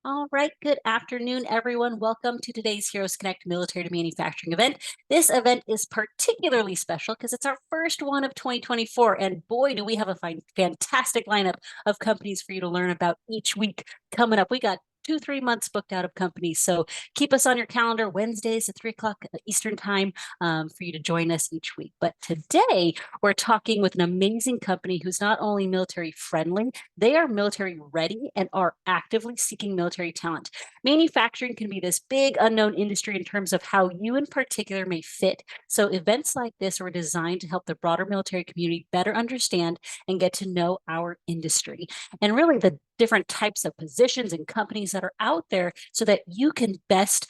All right, good afternoon, everyone. Welcome to today's Heroes Connect Military to Manufacturing event. This event is particularly special because it's our first one of 2024. And boy, do we have a fantastic lineup of companies for you to learn about each week coming up. We got 2, 3 months booked out of companies. So keep us on your calendar Wednesdays at 3 o'clock Eastern time for you to join us each week. But today we're talking with an amazing company who's not only military friendly, they are military ready and are actively seeking military talent. Manufacturing can be this big unknown industry in terms of how you in particular may fit. So events like this were designed to help the broader military community better understand and get to know our industry and really the different types of positions and companies that are out there so that you can best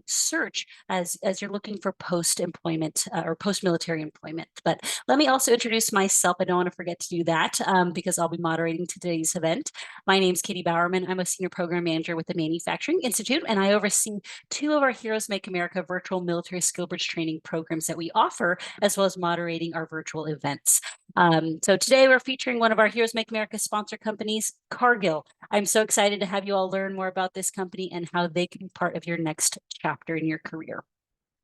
search as you're looking for post-employment or post-military employment. But let me also introduce myself. I don't want to forget to do that because I'll be moderating today's event. My name is Katie Bowerman. I'm a senior program manager with the Manufacturing Institute, and I oversee 2 of our Heroes Make America virtual military skill bridge training programs that we offer, as well as moderating our virtual events. So today we're featuring one of our Heroes Make America sponsor companies, Cargill. I'm so excited to have you all learn more about this company and how they can be part of your next chapter in your career.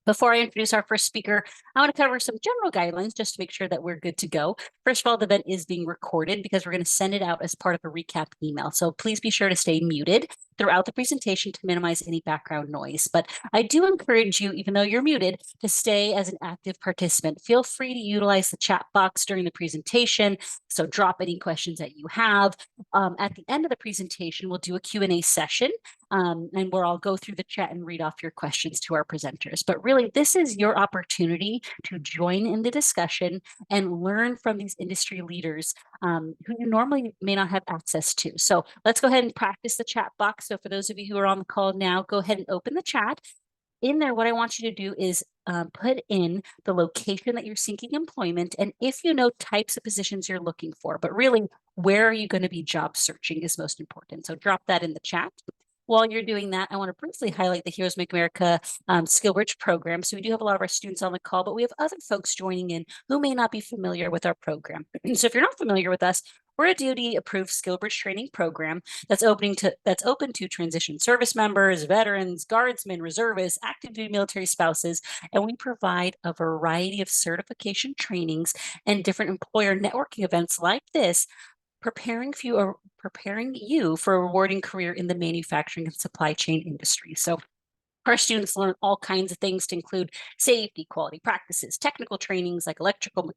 Before I introduce our first speaker, I want to cover some general guidelines just to make sure that we're good to go. First of all, the event is being recorded because we're going to send it out as part of a recap email. So please be sure to stay muted throughout the presentation to minimize any background noise. But I do encourage you, even though you're muted, to stay as an active participant. Feel free to utilize the chat box during the presentation. So drop any questions that you have. At the end of the presentation, we'll do a Q&A session and where I'll go through the chat and read off your questions to our presenters. But really, this is your opportunity to join in the discussion and learn from these industry leaders who you normally may not have access to. So let's go ahead and practice the chat box. So for those of you who are on the call now, go ahead and open the chat. In there, what I want you to do is put in the location that you're seeking employment and if you know types of positions you're looking for. But really, where are you going to be job searching is most important. So drop that in the chat. While you're doing that, I want to briefly highlight the Heroes Make America SkillBridge program. So we do have a lot of our students on the call, but we have other folks joining in who may not be familiar with our program. So if you're not familiar with us, we're a DoD-approved SkillBridge training program that's open to transition service members, veterans, guardsmen, reservists, active duty military spouses, and we provide a variety of certification trainings and different employer networking events like this preparing you for a rewarding career in the manufacturing and supply chain industry. So our students learn all kinds of things to include safety, quality practices, technical trainings like electrical,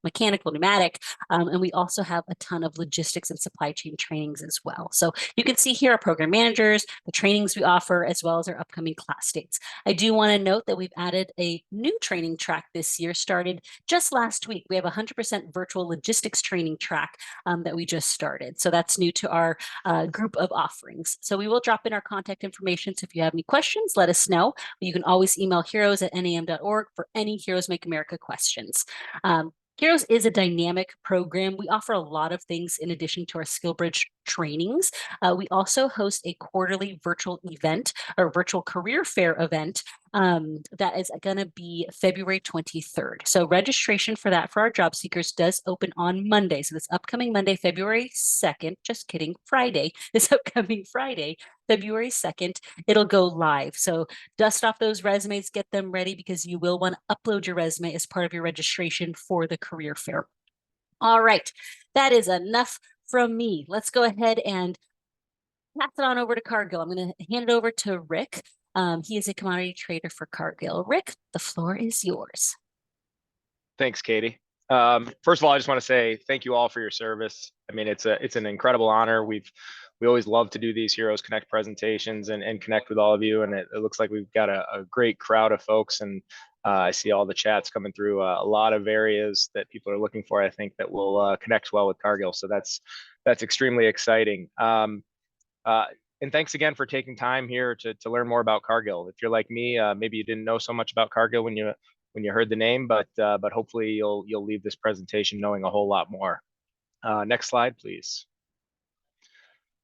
mechanical, pneumatic, and we also have a ton of logistics and supply chain trainings as well. So you can see here our program managers, the trainings we offer, as well as our upcoming class dates. I do want to note that we've added a new training track this year, started just last week. We have a 100% virtual logistics training track that we just started. So that's new to our group of offerings. So we will drop in our contact information. So if you have any questions, let us know. You can always email heroes@nam.org for any Heroes Make America questions. Heroes is a dynamic program. We offer a lot of things in addition to our SkillBridge trainings. We also host a quarterly virtual event or virtual career fair event that is going to be February 23rd. So registration for that for our job seekers does open on Monday. So this upcoming Monday, February 2nd, just kidding, Friday, this upcoming Friday, February 2nd, it'll go live. So dust off those resumes, get them ready because you will want to upload your resume as part of your registration for the career fair. All right, that is enough from me. Let's go ahead and pass it on over to Cargill. I'm going to hand it over to Rick. He is a commodity trader for Cargill. Rick, the floor is yours. Thanks, Katie. First of all, I just want to say thank you all for your service. I mean, it's an incredible honor. We always love to do these Heroes Connect presentations and connect with all of you. And it looks like we've got a great crowd of folks. And I see all the chats coming through, a lot of areas that people are looking for, I think, that will connect well with Cargill. So that's extremely exciting. And thanks again for taking time here to learn more about Cargill. If you're like me, maybe you didn't know so much about Cargill when you heard the name, but hopefully you'll leave this presentation knowing a whole lot more. Next slide, please.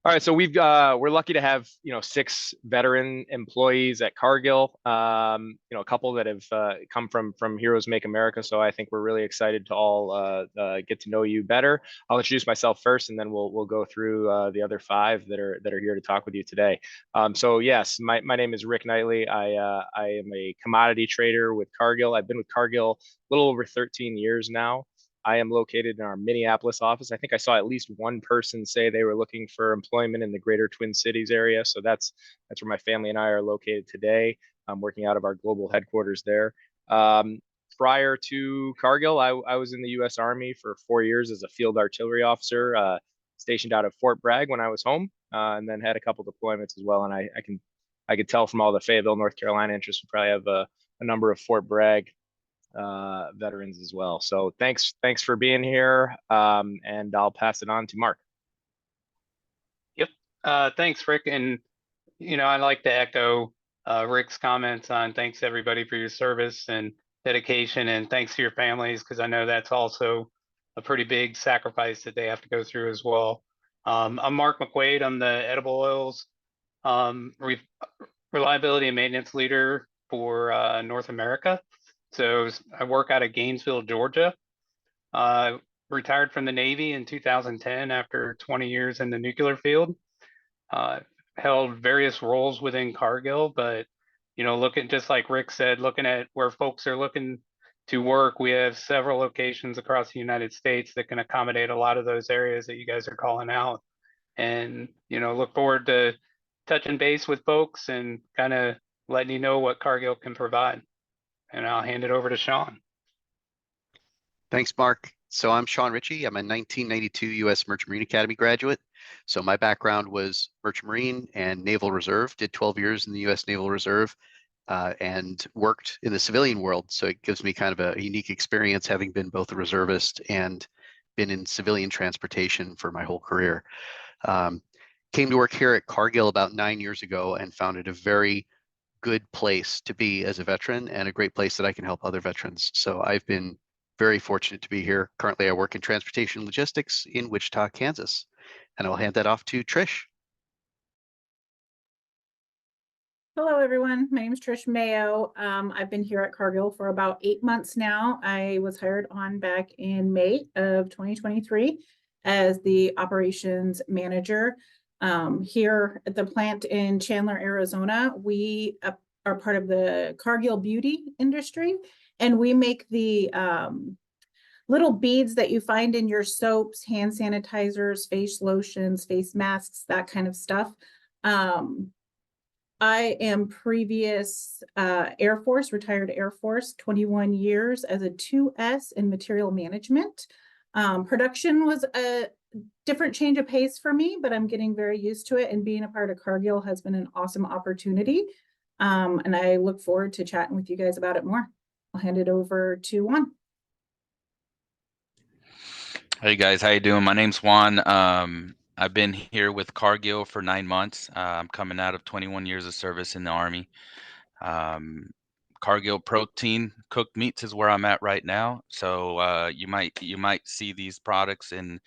All right, so we're lucky to have 6 veteran employees at Cargill. A couple that have come from Heroes Make America. So I think we're really excited to all get to know you better. I'll introduce myself first, and then we'll go through the other 5 that are here to talk with you today. So yes, my name is Rick Knightley. I am a commodity trader with Cargill. I've been with Cargill a little over 13 years now. I am located in our Minneapolis office. I think I saw at least one person say they were looking for employment in the greater Twin Cities area. So that's where my family and I are located today. I'm working out of our global headquarters there. Um, Prior to Cargill, I was in the U.S. Army for 4 years as a field artillery officer, stationed out of Fort Bragg when I was home, and then had a couple deployments as well. And I could tell from all the Fayetteville, North Carolina interest, we probably have a number of Fort Bragg veterans as well. So thanks for being here, and I'll pass it on to Mark. Yep. Thanks, Rick. And, I'd like to echo Rick's comments on thanks everybody for your service and dedication, and thanks to your families, because I know that's also a pretty big sacrifice that they have to go through as well. I'm Mark McQuaid. I'm the edible oils reliability and maintenance leader for North America. So I work out of Gainesville, Georgia. Retired from the Navy in 2010 after 20 years in the nuclear field. Held various roles within Cargill, but looking, just like Rick said, looking at where folks are looking to work, we have several locations across the United States that can accommodate a lot of those areas that you guys are calling out. And look forward to touching base with folks and kind of letting you know what Cargill can provide. And I'll hand it over to Sean. Thanks, Mark. So I'm Sean Ritchie. I'm a 1992 U.S. Merchant Marine Academy graduate. So my background was Merchant Marine and Naval Reserve. Did 12 years in the U.S. Naval Reserve and worked in the civilian world. So it gives me kind of a unique experience, having been both a reservist and been in civilian transportation for my whole career. Came to work here at Cargill about 9 years ago and found it a very good place to be as a veteran and a great place that I can help other veterans. So I've been very fortunate to be here. Currently, I work in transportation logistics in Wichita, Kansas, and I'll hand that off to Trish. Hello, everyone. My name is Trish Mayo. I've been here at Cargill for about 8 months now. I was hired on back in May of 2023 as the operations manager. Here at the plant in Chandler, Arizona, we are part of the Cargill beauty industry, and we make the little beads that you find in your soaps, hand sanitizers, face lotions, face masks, that kind of stuff. I am previous Air Force, retired Air Force, 21 years as a 2S in material management. Production was a different change of pace for me, but I'm getting very used to it, and being a part of Cargill has been an awesome opportunity. And I look forward to chatting with you guys about it more. I'll hand it over to Juan. Hey guys, how you doing? My name's Juan. I've been here with Cargill for 9 months. I'm coming out of 21 years of service in the Army. Cargill Protein cooked meats is where I'm at right now. So you might see these products in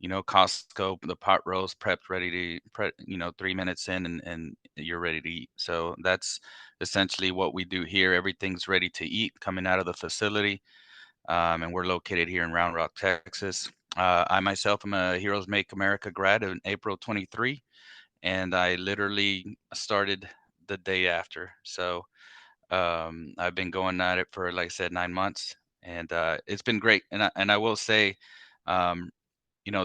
Costco, the pot roast prepped, ready to 3 minutes in and you're ready to eat. So that's essentially what we do here. Everything's ready to eat coming out of the facility. And we're located here in Round Rock, Texas. I myself am a Heroes Make America grad in April 23, and I literally started the day after. So I've been going at it for, like I said, 9 months, and it's been great. And I will say,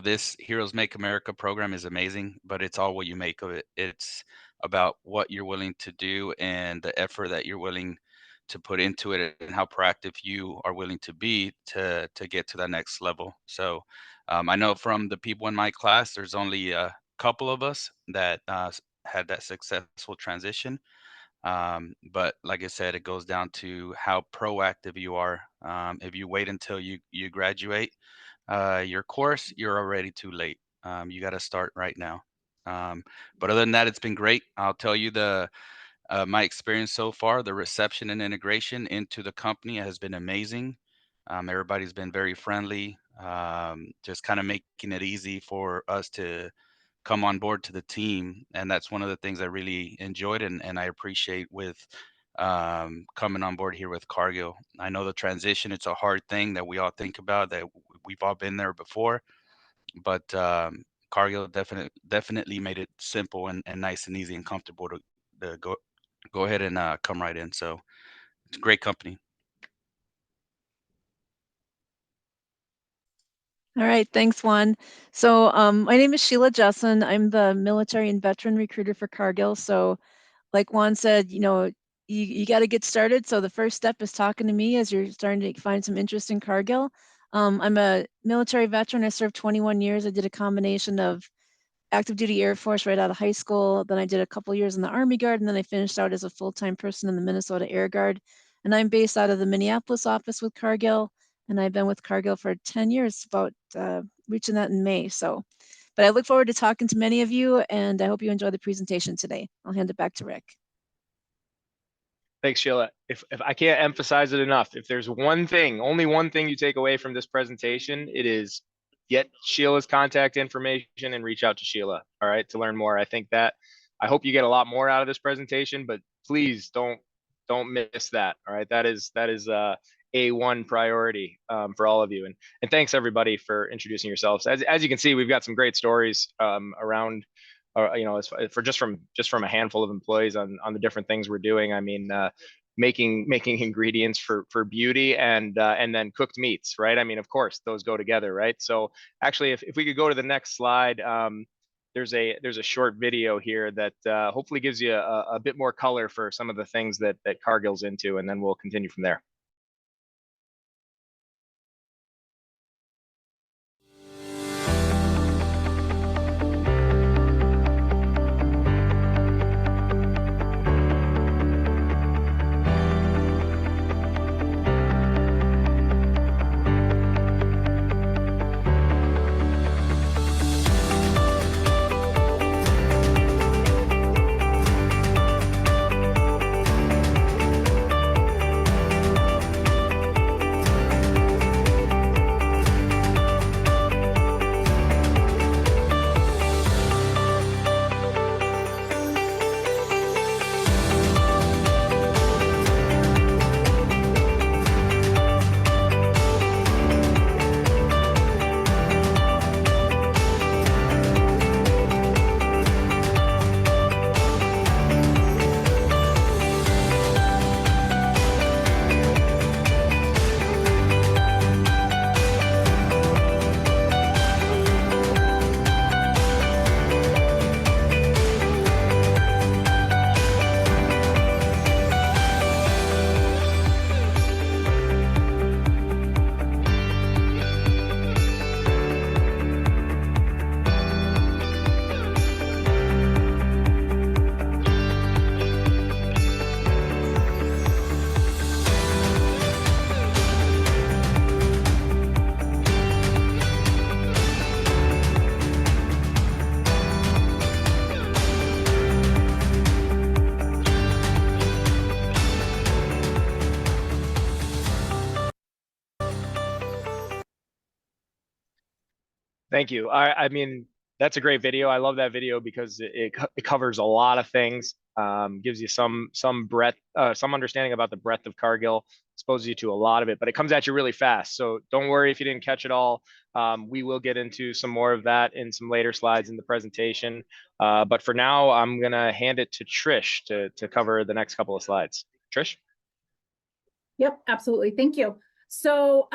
this Heroes Make America program is amazing, but it's all what you make of it. It's about what you're willing to do and the effort that you're willing to put into it, and how proactive you are willing to be to get to that next level. So I know from the people in my class, there's only a couple of us that had that successful transition. But like I said, it goes down to how proactive you are. If you wait until you graduate your course, you're already too late. You got to start right now. But other than that, it's been great. I'll tell you my experience so far, the reception and integration into the company has been amazing. Everybody's been very friendly, just kind of making it easy for us to come on board to the team. And that's one of the things I really enjoyed and I appreciate with coming on board here with Cargill. I know the transition, it's a hard thing that we all think about, that we've all been there before, but Cargill definitely made it simple and nice and easy and comfortable to go ahead and come right in. So it's a great company. All right, thanks, Juan. So my name is Sheila Jessen. I'm the military and veteran recruiter for Cargill. So like Juan said, you got to get started. So the first step is talking to me as you're starting to find some interest in Cargill. I'm a military veteran. I served 21 years. I did a combination of active duty Air Force right out of high school. Then I did a couple years in the Army Guard, and then I finished out as a full-time person in the Minnesota Air Guard. And I'm based out of the Minneapolis office with Cargill, and I've been with Cargill for 10 years, about reaching that in May. But I look forward to talking to many of you, and I hope you enjoy the presentation today. I'll hand it back to Rick. Thanks, Sheila. If I can't emphasize it enough, if there's one thing, only one thing you take away from this presentation, it is get Sheila's contact information and reach out to Sheila, all right, to learn more. I hope you get a lot more out of this presentation, but please don't miss that, all right? That is A1 priority for all of you. And thanks everybody for introducing yourselves. As you can see, we've got some great stories around for just from a handful of employees on the different things we're doing. I mean, making ingredients for beauty and then cooked meats, right? I mean, of course, those go together, right? So actually, if we could go to the next slide, there's a short video here that hopefully gives you a bit more color for some of the things that Cargill's into, and then we'll continue from there. Thank you. I mean, that's a great video. I love that video because it covers a lot of things, gives you some breadth, some understanding about the breadth of Cargill, exposes you to a lot of it, but it comes at you really fast. So don't worry if you didn't catch it all. We will get into some more of that in some later slides in the presentation. But for now, I'm gonna hand it to Trish to cover the next couple of slides. Trish? Yep, absolutely. Thank you. So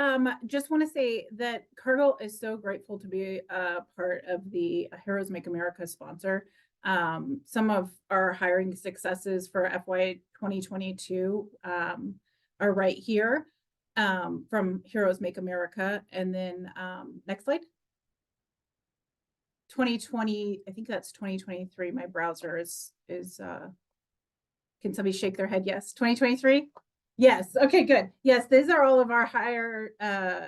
just want to say that Cargill is so grateful to be a part of the Heroes Make America sponsor. Some of our hiring successes for FY 2022 are right here from Heroes Make America. And then next slide. 2020, I think that's 2023. My browser is can somebody shake their head? Yes, 2023. Yes. Okay, good. Yes, these are all of our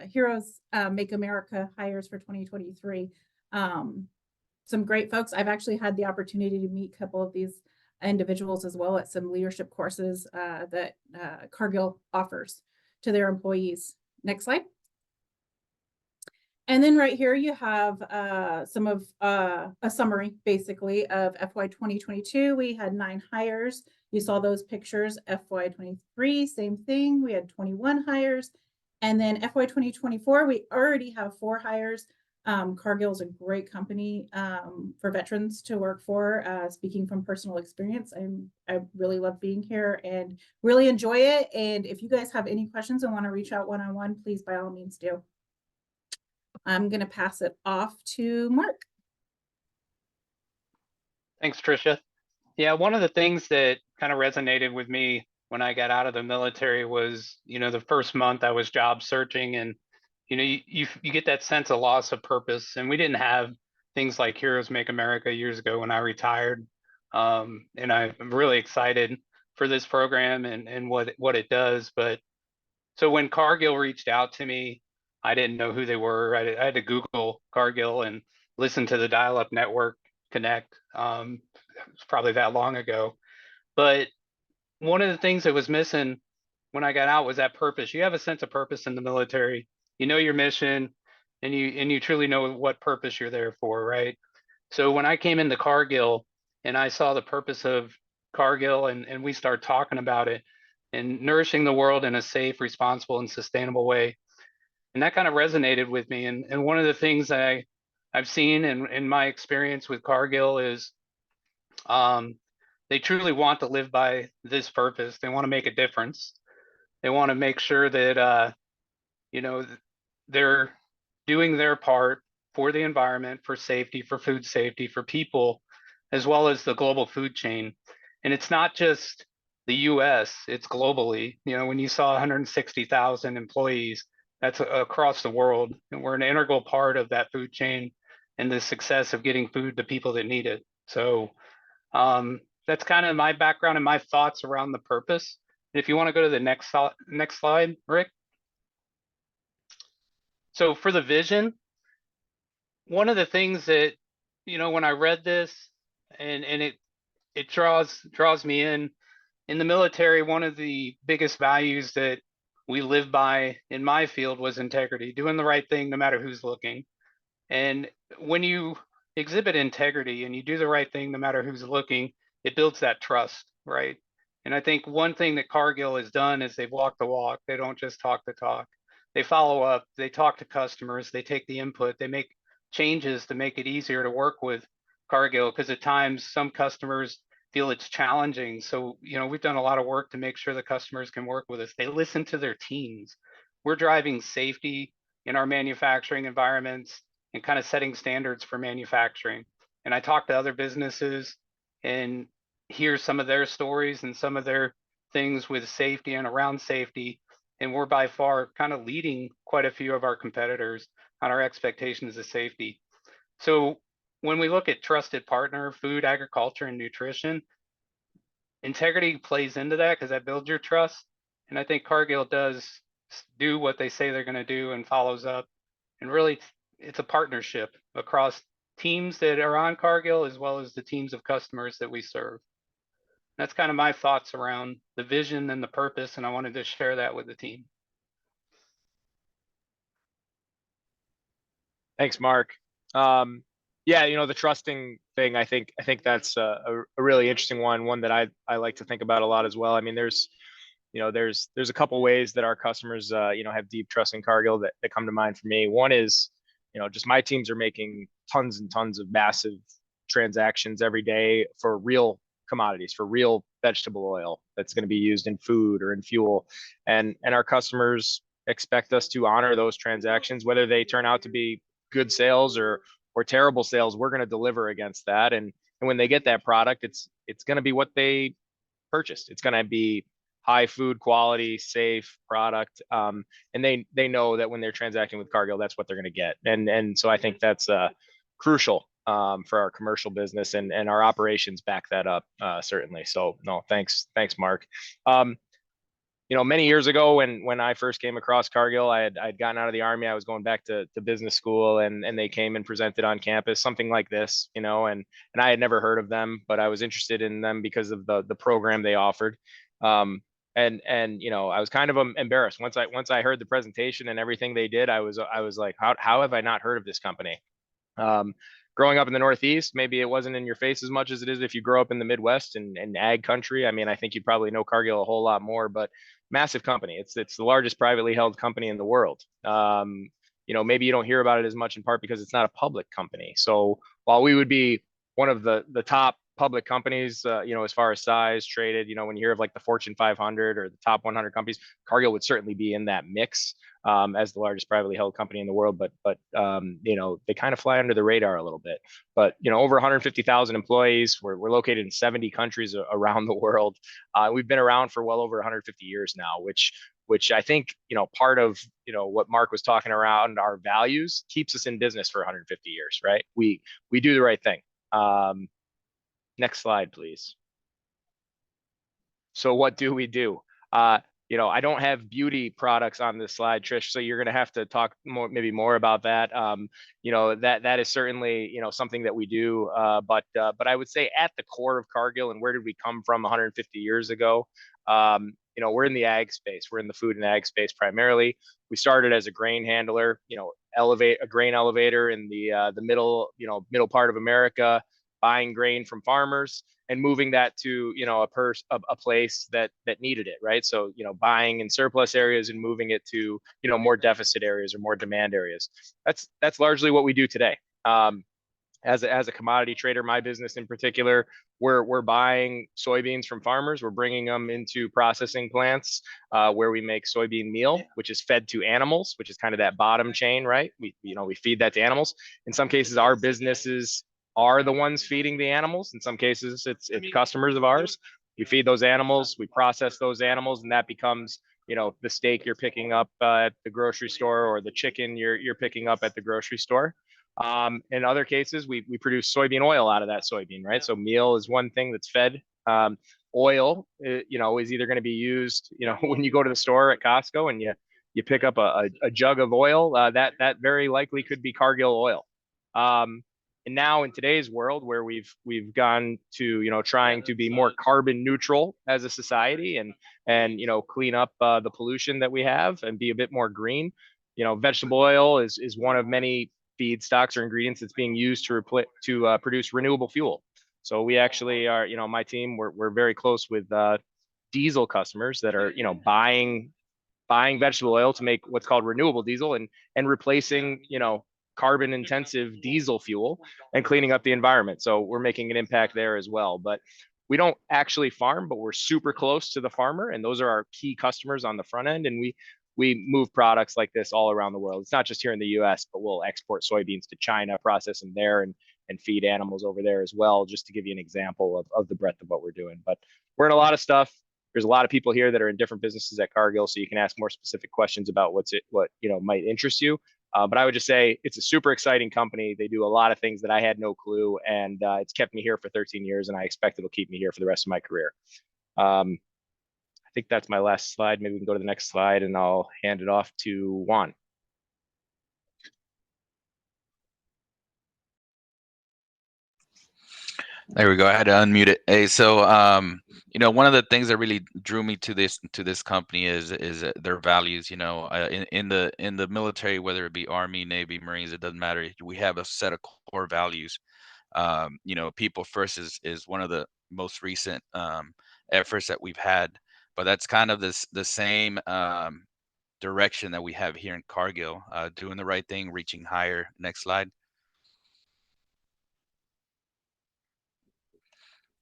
Heroes Make America hires for 2023. Some great folks. I've actually had the opportunity to meet a couple of these individuals as well at some leadership courses that Cargill offers to their employees. Next slide. And then right here you have some of a summary basically of FY 2022. We had 9 hires. You saw those pictures. FY 23, same thing. We had 21 hires. And then FY 2024, we already have 4 hires. Cargill is a great company for veterans to work for. Speaking from personal experience, I really love being here and really enjoy it. And if you guys have any questions and want to reach out one-on-one, please by all means do. I'm going to pass it off to Mark. Thanks, Tricia. Yeah, one of the things that kind of resonated with me when I got out of the military was, the first month I was job searching, and you get that sense of loss of purpose. And we didn't have things like Heroes Make America years ago when I retired. And I'm really excited for this program and what it does. But so when Cargill reached out to me, I didn't know who they were. I had to Google Cargill and listen to the dial-up network connect. It's probably that long ago. But one of the things that was missing when I got out was that purpose. You have a sense of purpose in the military. You know your mission, and you truly know what purpose you're there for, right? So when I came into Cargill and I saw the purpose of Cargill and we started talking about it and nourishing the world in a safe, responsible, and sustainable way, and that kind of resonated with me. And one of the things that I've seen in my experience with Cargill is they truly want to live by this purpose. They want to make a difference. They want to make sure that they're doing their part for the environment, for safety, for food safety, for people, as well as the global food chain. And it's not just the US, it's globally. When you saw 160,000 employees, that's across the world. And we're an integral part of that food chain and the success of getting food to people that need it. So that's kind of my background and my thoughts around the purpose. And if you want to go to the next slide, Rick. So for the vision, one of the things that, when I read this and it draws me in the military, one of the biggest values that we live by in my field was integrity, doing the right thing no matter who's looking. And when you exhibit integrity and you do the right thing no matter who's looking, it builds that trust, right? And I think one thing that Cargill has done is they've walked the walk. They don't just talk the talk. They follow up, they talk to customers, they take the input, they make changes to make it easier to work with Cargill, because at times some customers feel it's challenging. So, we've done a lot of work to make sure the customers can work with us. They listen to their teams. We're driving safety in our manufacturing environments and kind of setting standards for manufacturing. And I talk to other businesses and hear some of their stories and some of their things with safety and around safety. And we're by far kind of leading quite a few of our competitors on our expectations of safety. So when we look at trusted partner, food, agriculture, and nutrition, integrity plays into that because that builds your trust. And I think Cargill does do what they say they're going to do and follows up. And really, it's a partnership across teams that are on Cargill as well as the teams of customers that we serve. That's kind of my thoughts around the vision and the purpose, and I wanted to share that with the team. Thanks, Mark. Yeah, the trusting thing, I think that's a really interesting one that I like to think about a lot as well. I mean, there's a couple ways that our customers have deep trust in Cargill that come to mind for me. One is, just my teams are making tons and tons of massive transactions every day for real commodities, for real vegetable oil that's going to be used in food or in fuel, and our customers expect us to honor those transactions, whether they turn out to be good sales or terrible sales. We're going to deliver against that, and when they get that product, it's going to be what they purchased. It's going to be high food quality, safe product, and they know that when they're transacting with Cargill, that's what they're going to get. And so I think that's crucial for our commercial business, and our operations back that up certainly. So no, thanks, Mark. Many years ago when I first came across Cargill, I'd gotten out of the Army. I was going back to business school, and they came and presented on campus something like this, and I had never heard of them, but I was interested in them because of the program they offered. and you know, I was kind of embarrassed once I heard the presentation and everything they did. I was like, how have I not heard of this company? Growing up in the Northeast, maybe it wasn't in your face as much as it is if you grow up in the Midwest and ag country. I mean, I think you probably know Cargill a whole lot more, but massive company. It's the largest privately held company in the world. You know, maybe you don't hear about it as much in part because it's not a public company. So while we would be one of the top public companies, you know, as far as size traded, you know, when you hear of like the Fortune 500 or the top 100 companies, Cargill would certainly be in that mix as the largest privately held company in the world. But you know, they kind of fly under the radar a little bit. But you know, over 150,000 employees. We're located in 70 countries around the world. We've been around for well over 150 years now, which I think, you know, part of, you know, what Mark was talking around our values keeps us in business for 150 years, right? We do the right thing. Next slide, please. So what do we do? You know, I don't have beauty products on this slide, Trish, so you're going to have to talk maybe more about that. You know, that is certainly, you know, something that we do. But I would say at the core of Cargill, and where did we come from 150 years ago? You know, we're in the ag space. We're in the food and ag space primarily. We started as a grain handler, you know, a grain elevator in the middle part of America, buying grain from farmers and moving that to, you know, a place that needed it, right? So, you know, buying in surplus areas and moving it to, you know, more deficit areas or more demand areas. That's largely what we do today. As a commodity trader, my business in particular, we're buying soybeans from farmers. We're bringing them into processing plants where we make soybean meal, which is fed to animals, which is kind of that bottom chain, right? We feed that to animals. In some cases, our businesses are the ones feeding the animals. In some cases, it's customers of ours. We feed those animals, we process those animals, and that becomes, you know, the steak you're picking up at the grocery store or the chicken you're picking up at the grocery store. In other cases, we produce soybean oil out of that soybean, right? So meal is one thing that's fed. Oil, you know, is either going to be used, you know, when you go to the store at Costco and you pick up a jug of oil, that very likely could be Cargill oil. And now in today's world where we've gone to, you know, trying to be more carbon neutral as a society and you know, clean up the pollution that we have and be a bit more green, you know, vegetable oil is one of many feedstocks or ingredients that's being used to produce renewable fuel. So we actually are, you know, my team, we're very close with diesel customers that are, you know, buying vegetable oil to make what's called renewable diesel and replacing, you know, carbon intensive diesel fuel and cleaning up the environment. So we're making an impact there as well. But we don't actually farm, but we're super close to the farmer, and those are our key customers on the front end. And we move products like this all around the world. It's not just here in the US, but we'll export soybeans to China, process them there and feed animals over there as well, just to give you an example of the breadth of what we're doing. But we're in a lot of stuff. There's a lot of people here that are in different businesses at Cargill, so you can ask more specific questions about what you know might interest you. But I would just say it's a super exciting company. They do a lot of things that I had no clue, and it's kept me here for 13 years, and I expect it'll keep me here for the rest of my career. I think that's my last slide. Maybe we can go to the next slide, and I'll hand it off to Juan. There we go. I had to unmute it. Hey, so you know, one of the things that really drew me to this company is their values. You know, in the military, whether it be Army, Navy, Marines, it doesn't matter. We have a set of core values. You know, people first is one of the most recent efforts that we've had, but that's kind of the same direction that we have here in Cargill, doing the right thing, reaching higher. Next slide.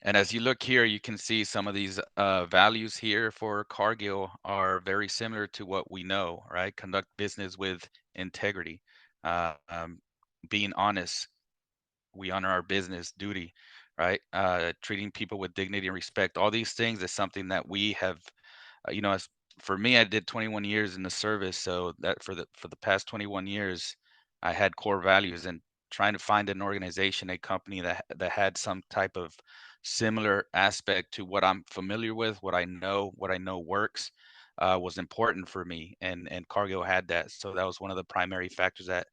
And as you look here, you can see some of these values here for Cargill are very similar to what we know, right? Conduct business with integrity, being honest. We honor our business duty, right? Treating people with dignity and respect. All these things is something that we have, you know, as for me, I did 21 years in the service. So that for the past 21 years, I had core values, and trying to find an organization, a company that had some type of similar aspect to what I'm familiar with, what I know works, was important for me. And Cargill had that. So that was one of the primary factors that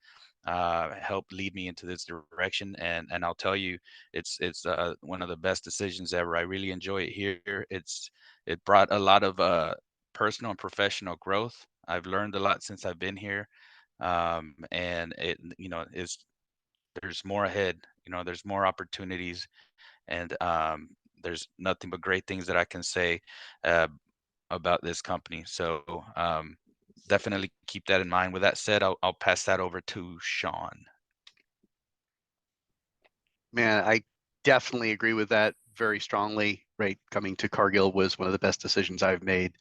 helped lead me into this direction. And I'll tell you, it's one of the best decisions ever. I really enjoy it here. It brought a lot of personal and professional growth. I've learned a lot since I've been here, and it is there's more ahead. There's more opportunities, and there's nothing but great things that I can say uh, about this company. So definitely keep that in mind. With that said, I'll pass that over to Sean. Man, I definitely agree with that very strongly. Right, coming to Cargill was one of the best decisions I've made.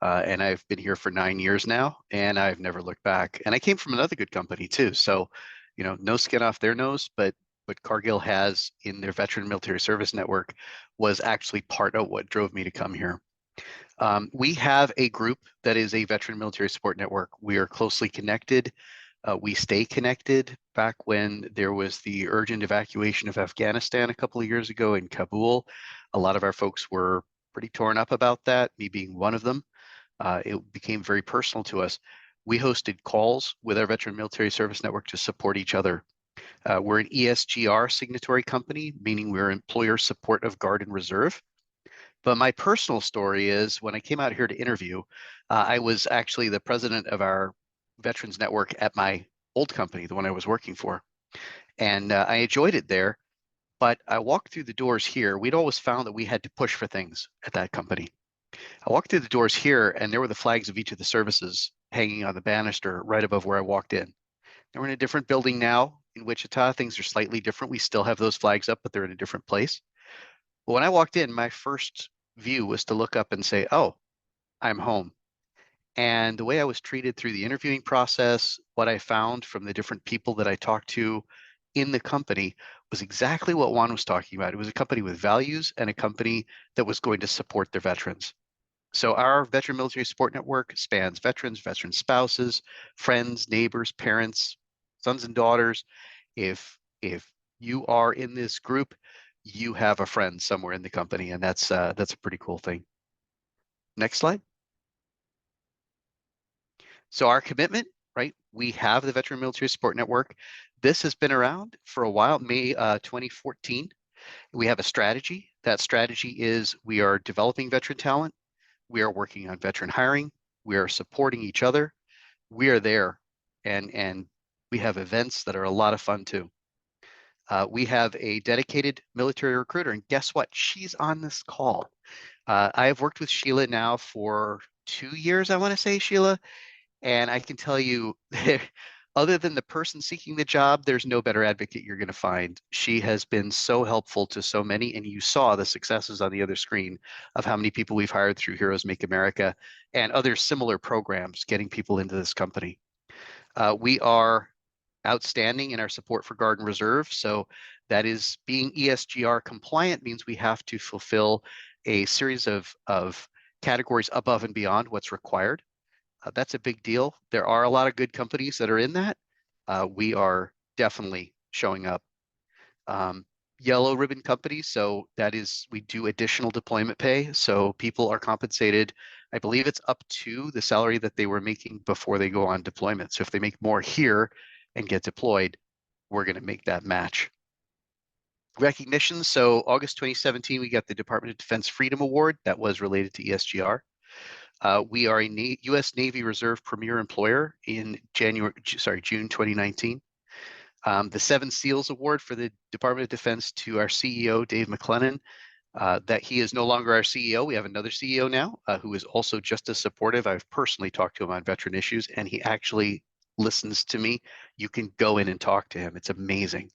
And I've been here for 9 years now, and I've never looked back. And I came from another good company too. So, no skin off their nose, but what Cargill has in their veteran military service network was actually part of what drove me to come here. We have a group that is a veteran military support network. We are closely connected. We stay connected. Back when there was the urgent evacuation of Afghanistan a couple of years ago in Kabul, a lot of our folks were pretty torn up about that, me being one of them. It became very personal to us. We hosted calls with our veteran military service network to support each other. We're an ESGR signatory company, meaning we're employer support of Guard and Reserve. But my personal story is when I came out here to interview, I was actually the president of our veterans network at my old company, the one I was working for. And I enjoyed it there. But I walked through the doors here. We'd always found that we had to push for things at that company. I walked through the doors here, and there were the flags of each of the services hanging on the banister right above where I walked in. And we're in a different building now in Wichita. Things are slightly different. We still have those flags up, but they're in a different place. But when I walked in, my first view was to look up and say, oh, I'm home. And the way I was treated through the interviewing process, what I found from the different people that I talked to in the company was exactly what Juan was talking about. It was a company with values and a company that was going to support their veterans. So our veteran military support network spans veterans, veteran spouses, friends, neighbors, parents, sons and daughters. If you are in this group, you have a friend somewhere in the company, and that's a pretty cool thing. Next slide. So our commitment, right? We have the Veteran Military Support Network. This has been around for a while, May 2014. We have a strategy. That strategy is we are developing veteran talent. We are working on veteran hiring. We are supporting each other. We are there, and we have events that are a lot of fun too. We have a dedicated military recruiter, and guess what? She's on this call. I have worked with Sheila now for 2 years, I want to say, Sheila, and I can tell you, other than the person seeking the job, there's no better advocate you're going to find. She has been so helpful to so many, and you saw the successes on the other screen of how many people we've hired through Heroes Make America and other similar programs getting people into this company. We are outstanding in our support for Guard and Reserve. So that is being ESGR compliant means we have to fulfill a series of categories above and beyond what's required. That's a big deal. There are a lot of good companies that are in that. We are definitely showing up. Yellow ribbon companies, so that is, we do additional deployment pay. So people are compensated, I believe it's up to the salary that they were making before they go on deployment. So if they make more here and get deployed, we're going to make that match. Recognition. So August 2017, we got the Department of Defense Freedom Award that was related to ESGR. We are a U.S. Navy Reserve Premier Employer in June 2019. The 7 SEALs Award for the Department of Defense to our CEO, Dave McLennan, that he is no longer our CEO. We have another CEO now who is also just as supportive. I've personally talked to him on veteran issues, and he actually listens to me. You can go in and talk to him. It's amazing.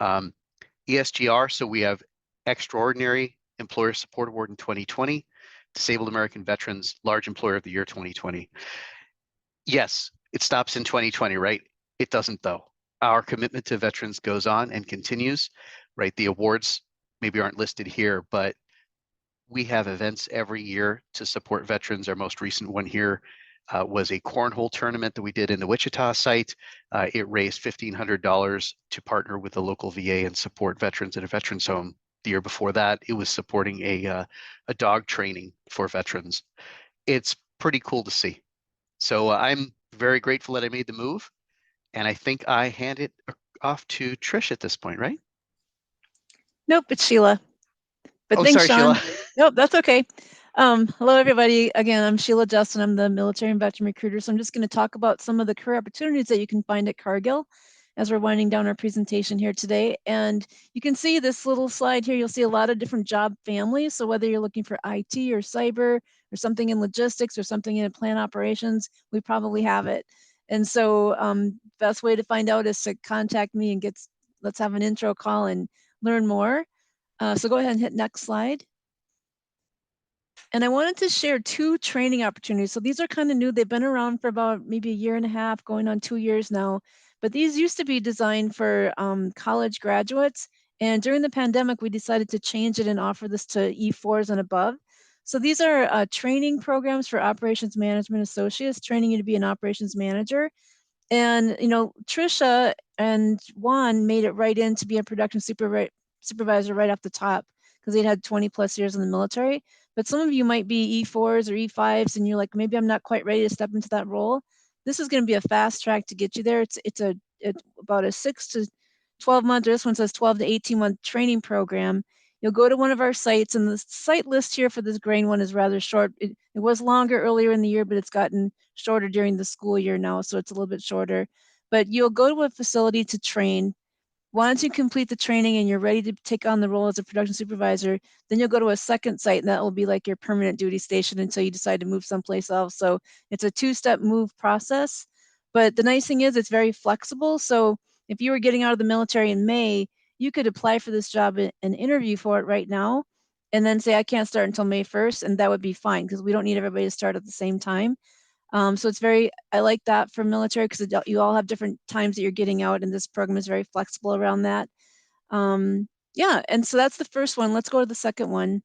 ESGR, so we have Extraordinary Employer Support Award in 2020. Disabled American Veterans Large Employer of the Year 2020. Yes, it stops in 2020, right? It doesn't though. Our commitment to veterans goes on and continues, right? The awards maybe aren't listed here, but we have events every year to support veterans. Our most recent one here was a cornhole tournament that we did in the Wichita site. It raised $1,500 to partner with the local VA and support veterans at a veterans home. The year before that, it was supporting a dog training for veterans. It's pretty cool to see. So I'm very grateful that I made the move. And I think I hand it off to Trish at this point, right? Nope, it's Sheila. But Oh, thanks, sorry, Sean. Sheila. Nope, that's okay. Hello, everybody. Again, I'm Sheila Justin. I'm the military and veteran recruiter. So I'm just going to talk about some of the career opportunities that you can find at Cargill as we're winding down our presentation here today. And you can see this little slide here, you'll see a lot of different job families. So whether you're looking for IT or cyber or something in logistics or something in plant operations, we probably have it. And so best way to find out is to contact me and let's have an intro call and learn more. So go ahead and hit next slide. And I wanted to share 2 training opportunities. So these are kind of new. They've been around for about maybe a year and a half, going on 2 years now. But these used to be designed for college graduates. And during the pandemic, we decided to change it and offer this to E4s and above. So these are training programs for operations management associates, training you to be an operations manager. And, you know, Trisha and Juan made it right in to be a production supervisor right off the top because they'd had 20 plus years in the military. But some of you might be E4s or E5s and you're like, maybe I'm not quite ready to step into that role. This is going to be a fast track to get you there. It's about a 6 to 12 month, or this one says 12 to 18 month training program. You'll go to one of our sites, and the site list here for this grain one is rather short. It was longer earlier in the year, but it's gotten shorter during the school year now, so it's a little bit shorter. But you'll go to a facility to train. Once you complete the training and you're ready to take on the role as a production supervisor, then you'll go to a second site, and that will be like your permanent duty station until you decide to move someplace else. So it's a 2-step move process. But the nice thing is it's very flexible. So if you were getting out of the military in May, you could apply for this job and interview for it right now, and then say, I can't start until May 1st, and that would be fine because we don't need everybody to start at the same time. So it's I like that for military because you all have different times that you're getting out, and this program is very flexible around that. Yeah, and so that's the first one. Let's go to the second one.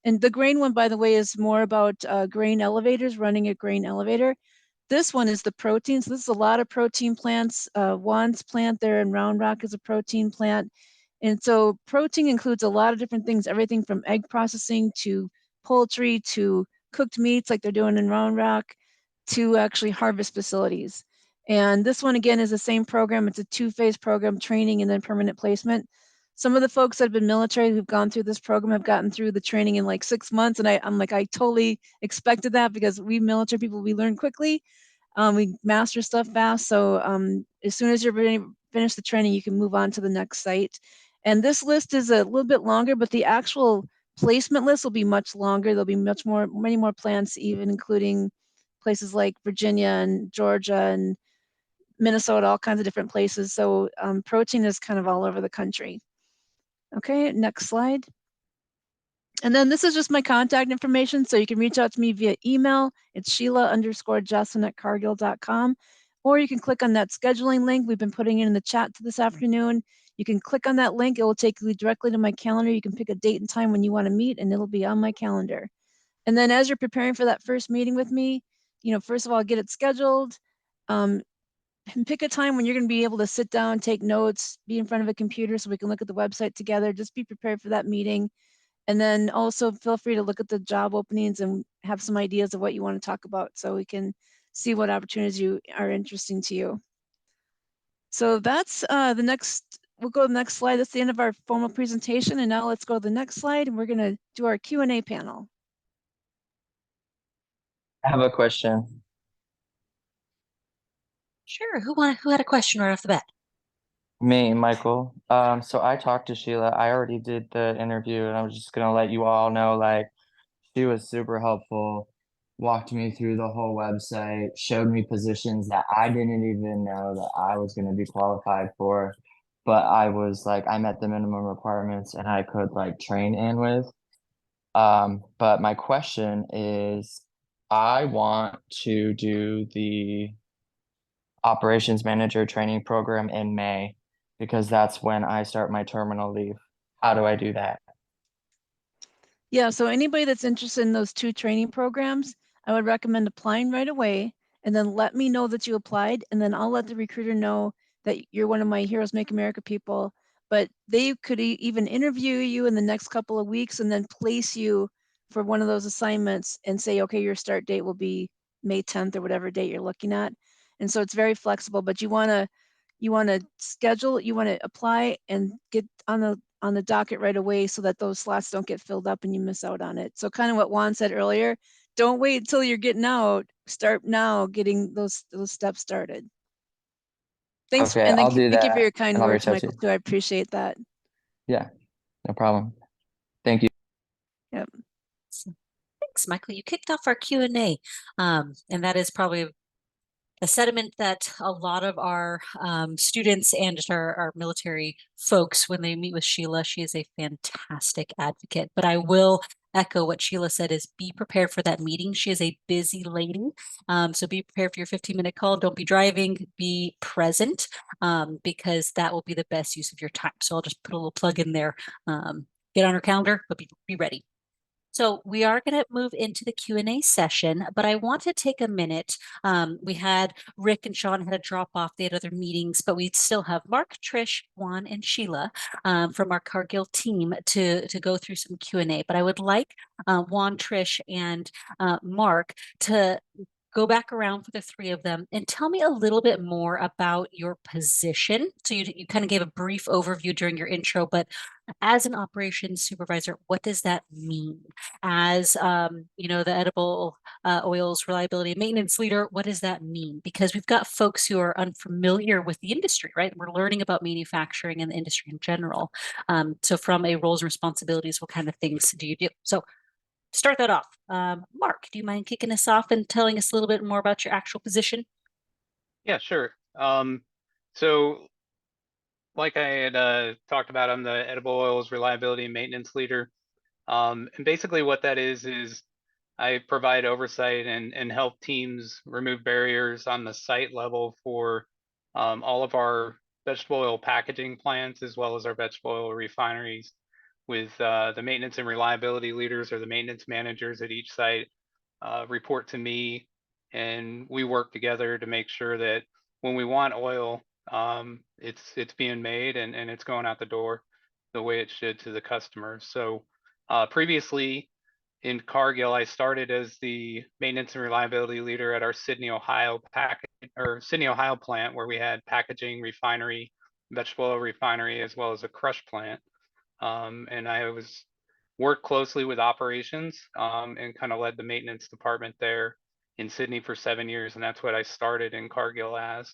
And the grain one, by the way, is more about grain elevators, running a grain elevator. This one is the protein. So this is a lot of protein plants. Juan's plant there in Round Rock is a protein plant. And so protein includes a lot of different things, everything from egg processing to poultry to cooked meats like they're doing in Round Rock to actually harvest facilities. And this one, again, is the same program. It's a 2-phase program, training and then permanent placement. Some of the folks that have been military who've gone through this program have gotten through the training in like 6 months. And I'm like, I totally expected that because we military people, we learn quickly. We master stuff fast. So as soon as you're ready to finish the training, you can move on to the next site. And this list is a little bit longer, but the actual placement list will be much longer. There'll be many more plants, even including places like Virginia and Georgia and Minnesota, all kinds of different places. So protein is kind of all over the country. Okay, next slide. And then this is just my contact information. So you can reach out to me via email. It's Sheila_Justin@Cargill.com. Or you can click on that scheduling link we've been putting in the chat this afternoon. You can click on that link. It will take you directly to my calendar. You can pick a date and time when you want to meet, and it'll be on my calendar. And then as you're preparing for that first meeting with me, you know, first of all, get it scheduled. And pick a time when you're going to be able to sit down, take notes, be in front of a computer so we can look at the website together. Just be prepared for that meeting. And then also feel free to look at the job openings and have some ideas of what you want to talk about so we can see what opportunities are interesting to you. So that's we'll go to the next slide. That's the end of our formal presentation. And now let's go to the next slide and we're going to do our Q&A panel. I have a question. Sure. Who had a question right off the bat? Me, Michael. So I talked to Sheila. I already did the interview, and I was just gonna let you all know, like, she was super helpful, walked me through the whole website, showed me positions that I didn't even know that I was gonna be qualified for, but I was like, I met the minimum requirements and I could like train in with. But my question is, I want to do the operations manager training program in May because that's when I start my terminal leave. How do I do that? Yeah, so anybody that's interested in those 2 training programs, I would recommend applying right away and then let me know that you applied, and then I'll let the recruiter know that you're one of my Heroes Make America people. But they could even interview you in the next couple of weeks and then place you for one of those assignments and say, okay, your start date will be May 10th or whatever date you're looking at. And so it's very flexible, but you want to you want to schedule, you want to apply and get on the docket right away so that those slots don't get filled up and you miss out on it. So kind of what Juan said earlier, don't wait until you're getting out. Start now getting those steps started. Thanks. Okay, And I'll do thank you for that, your kind and I'll words, reach out to Michael, you. too. I appreciate that. Yeah, no problem. Thank you. Yep. Thanks, Michael. You kicked off our Q&A, and that is probably a sentiment that a lot of our students and just our military folks, when they meet with Sheila, she is a fantastic advocate. But I will echo what Sheila said is be prepared for that meeting. She is a busy lady. So be prepared for your 15-minute call. Don't be driving, be present, because that will be the best use of your time. So I'll just put a little plug in there. Get on her calendar, but be ready. So we are going to move into the Q&A session, but I want to take a minute. We had Rick and Sean had to drop off. They had other meetings, but we still have Mark, Trish, Juan, and Sheila from our Cargill team to go through some Q&A. But I would like Juan, Trish, and Mark to go back around for the three of them and tell me a little bit more about your position. So you kind of gave a brief overview during your intro, but as an operations supervisor, what does that mean? As the edible oils reliability and maintenance leader, what does that mean? Because we've got folks who are unfamiliar with the industry, right? We're learning about manufacturing and the industry in general. So from a roles and responsibilities, what kind of things do you do? So start that off. Mark, do you mind kicking us off and telling us a little bit more about your actual position? Yeah, sure. So like I had talked about, I'm the edible oils reliability and maintenance leader. And basically what that is I provide oversight and help teams remove barriers on the site level for all of our vegetable oil packaging plants, as well as our vegetable oil refineries, with the maintenance and reliability leaders or the maintenance managers at each site report to me, and we work together to make sure that when we want oil, it's being made and it's going out the door the way it should to the customers. So previously in Cargill, I started as the maintenance and reliability leader at our Sydney, Ohio plant, where we had packaging, refinery, vegetable oil refinery, as well as a crush plant. And I worked closely with operations and kind of led the maintenance department there in Sydney for 7 years. And that's what I started in Cargill as.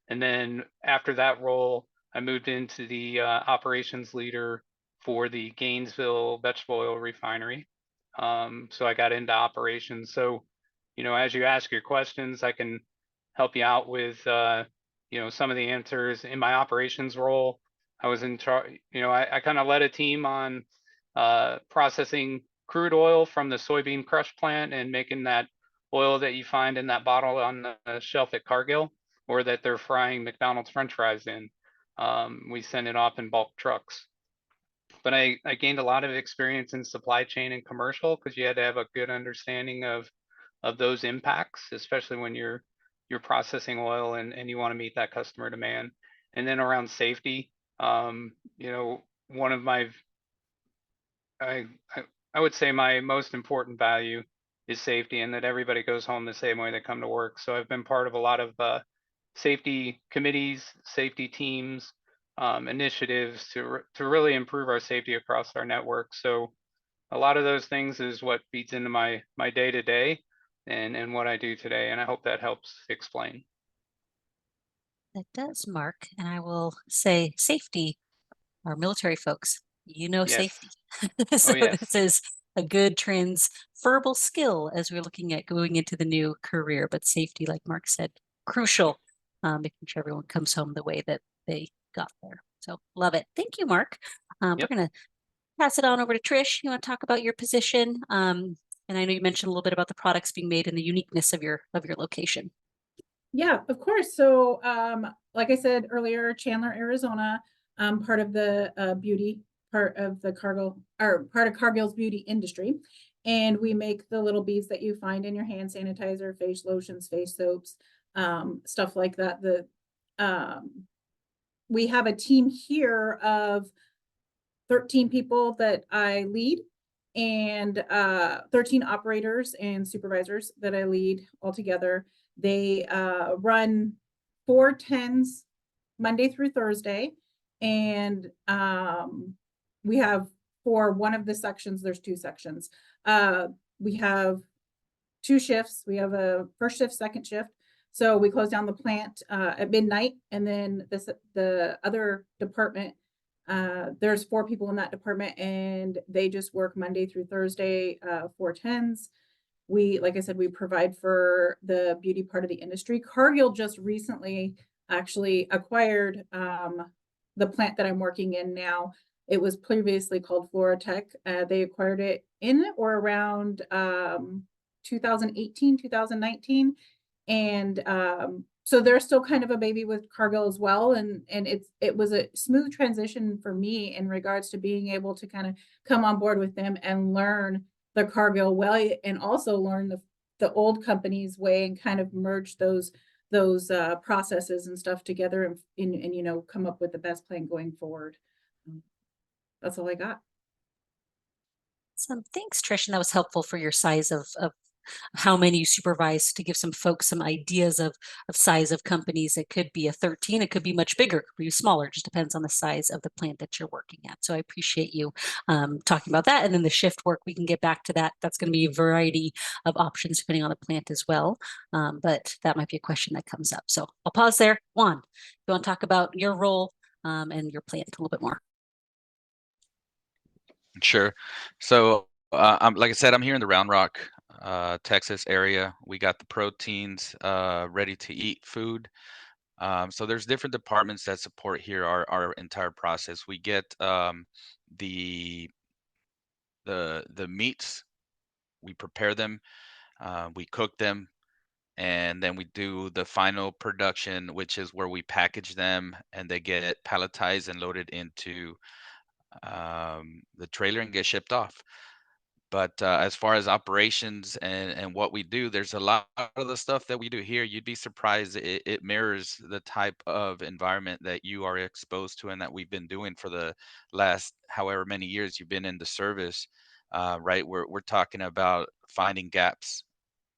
And then after that role, I moved into the operations leader for the Gainesville vegetable oil refinery. So I got into operations. So, as you ask your questions, I can help you out with, some of the answers. In my operations role, I was in charge, I kind of led a team on processing crude oil from the soybean crush plant and making that oil that you find in that bottle on the shelf at Cargill, or that they're frying McDonald's French fries in. We send it off in bulk trucks. But I gained a lot of experience in supply chain and commercial, because you had to have a good understanding of those impacts, especially when you're processing oil and you want to meet that customer demand. And then around safety, one of my I would say my most important value is safety, and that everybody goes home the same way they come to work. So I've been part of a lot of safety committees, safety teams, initiatives to really improve our safety across our network. So a lot of those things is what feeds into my day to day and what I do today. And I hope that helps explain. That does, Mark. And I will say safety, our military folks, Yes. safety. So yes. this is a good transferable skill as we're looking at going into the new career. But safety, like Mark said, crucial, making sure everyone comes home the way that they got there. So love it. Thank you, Mark. We're going to pass it on over to Trish. You want to talk about your position? And I know you mentioned a little bit about the products being made and the uniqueness of your location. Yeah, of course. So, like I said earlier, Chandler, Arizona, part of the beauty part of the Cargill, or part of Cargill's beauty industry. And we make the little beads that you find in your hand sanitizer, face lotions, face soaps, stuff like that. We have a team here of 13 people that I lead, and 13 operators and supervisors that I lead altogether. They run 4 10s Monday through Thursday. And we have, for one of the sections, there's 2 sections. We have 2 shifts. We have a first shift, second shift. So we close down the plant at midnight, and then the other department, there's 4 people in that department, and they just work Monday through Thursday, 4/10s. We, like I said, we provide for the beauty part of the industry. Cargill just recently actually acquired the plant that I'm working in now. It was previously called Floratech. They acquired it in or around 2018, 2019. And so they're still kind of a baby with Cargill as well. And it was a smooth transition for me in regards to being able to kind of come on board with them and learn the Cargill way, and also learn the old company's way, and kind of merge those processes and stuff together, and you know, come up with the best plan going forward. That's all I got. So thanks, Trish. And that was helpful for your size of how many you supervise, to give some folks some ideas of size of companies. It could be a 13, it could be much bigger, it could be smaller, it just depends on the size of the plant that you're working at. So I appreciate you talking about that. And then the shift work, we can get back to that. That's going to be a variety of options depending on the plant as well. But that might be a question that comes up. So I'll pause there. Juan, you want to talk about your role and your plant a little bit more? Sure. So, like I said, I'm here in the Round Rock, Texas area. We got the proteins, ready to eat food. So there's different departments that support here our entire process. We get the meats, we prepare them, we cook them, and then we do the final production, which is where we package them and they get palletized and loaded into the trailer and get shipped off. But as far as operations and what we do, there's a lot of the stuff that we do here. You'd be surprised. It mirrors the type of environment that you are exposed to and that we've been doing for the last however many years you've been in the service. Right? We're talking about finding gaps,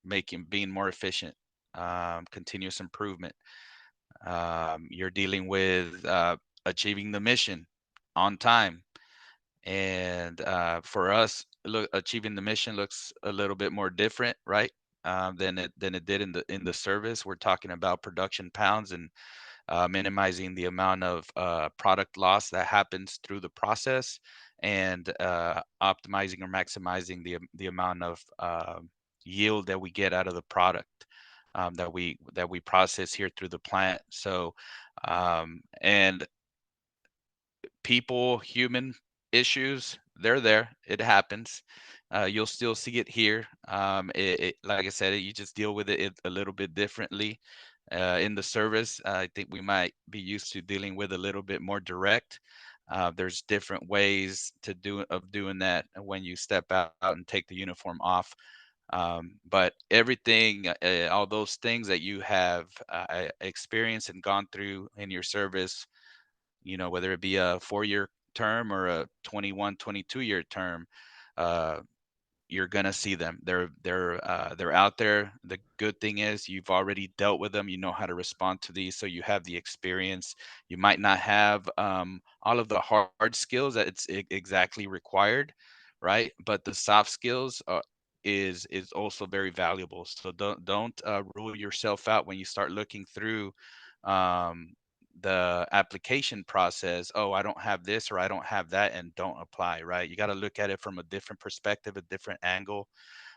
being more efficient, continuous improvement. You're dealing with achieving the mission on time. And for us, look, achieving the mission looks a little bit more different, right? Than it did in the service. We're talking about production pounds and minimizing the amount of product loss that happens through the process, and optimizing or maximizing the amount of yield that we get out of the product that we process here through the plant. So, and human issues, they're there. It happens. You'll still see it here. Like I said, you just deal with it a little bit differently. In the service, I think we might be used to dealing with a little bit more direct. There's different ways doing that when you step out and take the uniform off. But everything, all those things that you have experienced and gone through in your service, whether it be a 4-year term or a 21, 22-year term, you're gonna see them. They're out there. The good thing is you've already dealt with them. You know how to respond to these, so you have the experience. You might not have all of the hard skills that it's exactly required, right? But the soft skills is also very valuable. So don't rule yourself out when you start looking through the application process. Oh, I don't have this or I don't have that, and don't apply, right? You got to look at it from a different perspective, a different angle,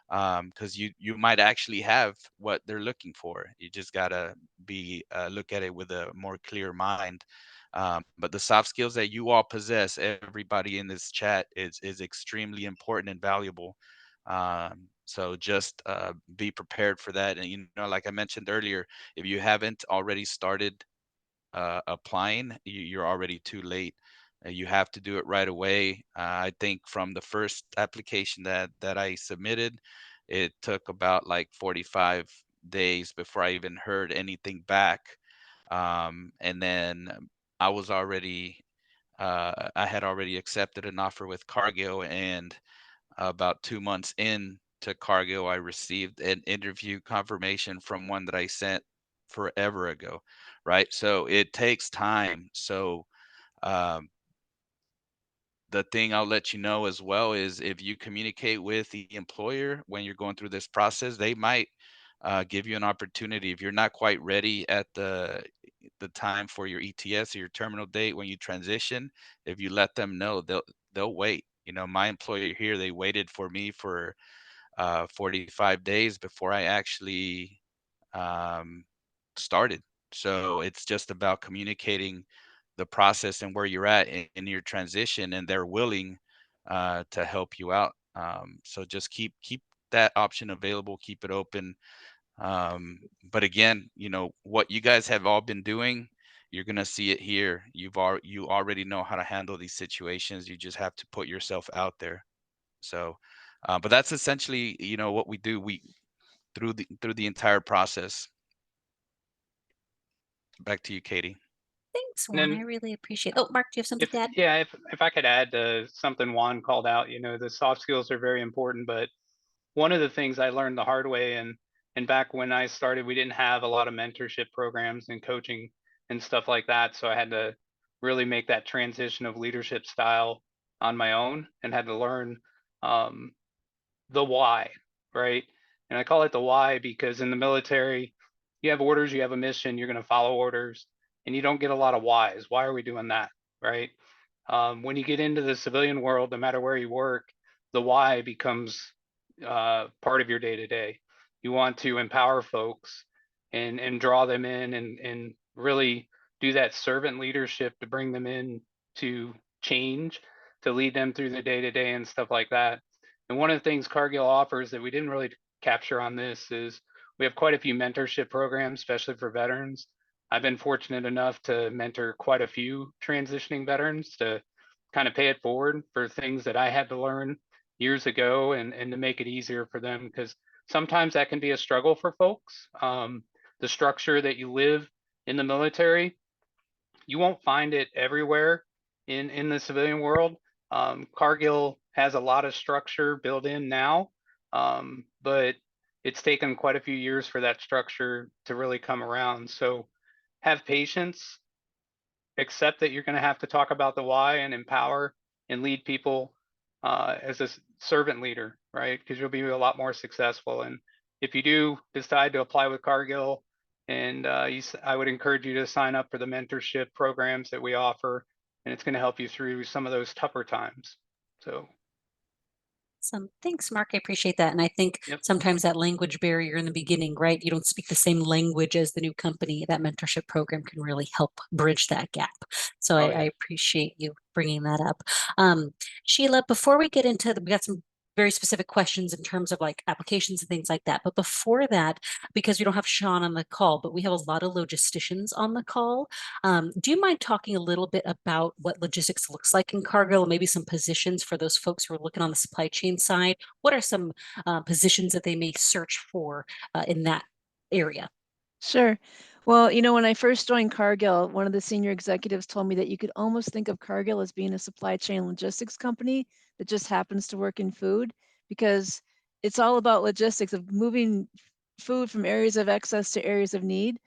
because you might actually have what they're looking for. You just got to look at it with a more clear mind. But the soft skills that you all possess, everybody in this chat, is extremely important and valuable. So just be prepared for that. And like I mentioned earlier, if you haven't already started applying, you're already too late. You have to do it right away. I think from the first application that I submitted, it took about like 45 days before I even heard anything back. And then I was already, I had already accepted an offer with Cargill, and about 2 months in to Cargill, I received an interview confirmation from one that I sent forever ago, right? So it takes time. So um, the thing I'll let you know as well is if you communicate with the employer when you're going through this process, they might give you an opportunity if you're not quite ready at the time for your ETS or your terminal date when you transition. If you let them know, they'll wait. You know, my employer here, they waited for me for 45 days before I actually um, started. So it's just about communicating the process and where you're at in your transition, and they're willing to help you out. So just keep that option available, keep it open. But again, you know what you guys have all been doing. You're gonna see it here. You already know how to handle these situations. You just have to put yourself out there. So, but that's essentially, you know, what we do. We through the entire process. Back to you, Katie. Thanks, And Juan. I then really appreciate. Oh, Mark, do you have something to add? if I could add to something Juan called out, you know, the soft skills are very important, but one of the things I learned the hard way, and back when I started, we didn't have a lot of mentorship programs and coaching and stuff like that. So I had to really make that transition of leadership style on my own and had to learn um, the why, right? And I call it the why because in the military, you have orders, you have a mission, you're going to follow orders, and you don't get a lot of whys. Why are we doing that, right? When you get into the civilian world, no matter where you work, the why becomes part of your day to day. You want to empower folks and draw them in and really do that servant leadership to bring them in to change, to lead them through the day to day and stuff like that. And one of the things Cargill offers that we didn't really capture on this is we have quite a few mentorship programs, especially for veterans. I've been fortunate enough to mentor quite a few transitioning veterans to kind of pay it forward for things that I had to learn years ago and to make it easier for them because sometimes that can be a struggle for folks. The structure that you live in the military, you won't find it everywhere in the civilian world. Cargill has a lot of structure built in now, but it's taken quite a few years for that structure to really come around. So have patience, accept that you're going to have to talk about the why and empower and lead people as a servant leader, right? Because you'll be a lot more successful. And if you do decide to apply with Cargill, and I would encourage you to sign up for the mentorship programs that we offer, and it's going to help you through some of those tougher times. So. Thanks, Mark. I appreciate that. And I think sometimes that language barrier in the beginning, right? You don't speak the same language as the new company. That mentorship program can really help bridge that gap. So I appreciate you bringing that up. Sheila, before we get into we got some very specific questions in terms of like applications and things like that. But before that, because we don't have Sean on the call, but we have a lot of logisticians on the call. Do you mind talking a little bit about what logistics looks like in Cargill and maybe some positions for those folks who are looking on the supply chain side? What are some positions that they may search for in that area? Sure. Well, you know, when I first joined Cargill, one of the senior executives told me that you could almost think of Cargill as being a supply chain logistics company that just happens to work in food because it's all about logistics of moving food from areas of excess to areas of need.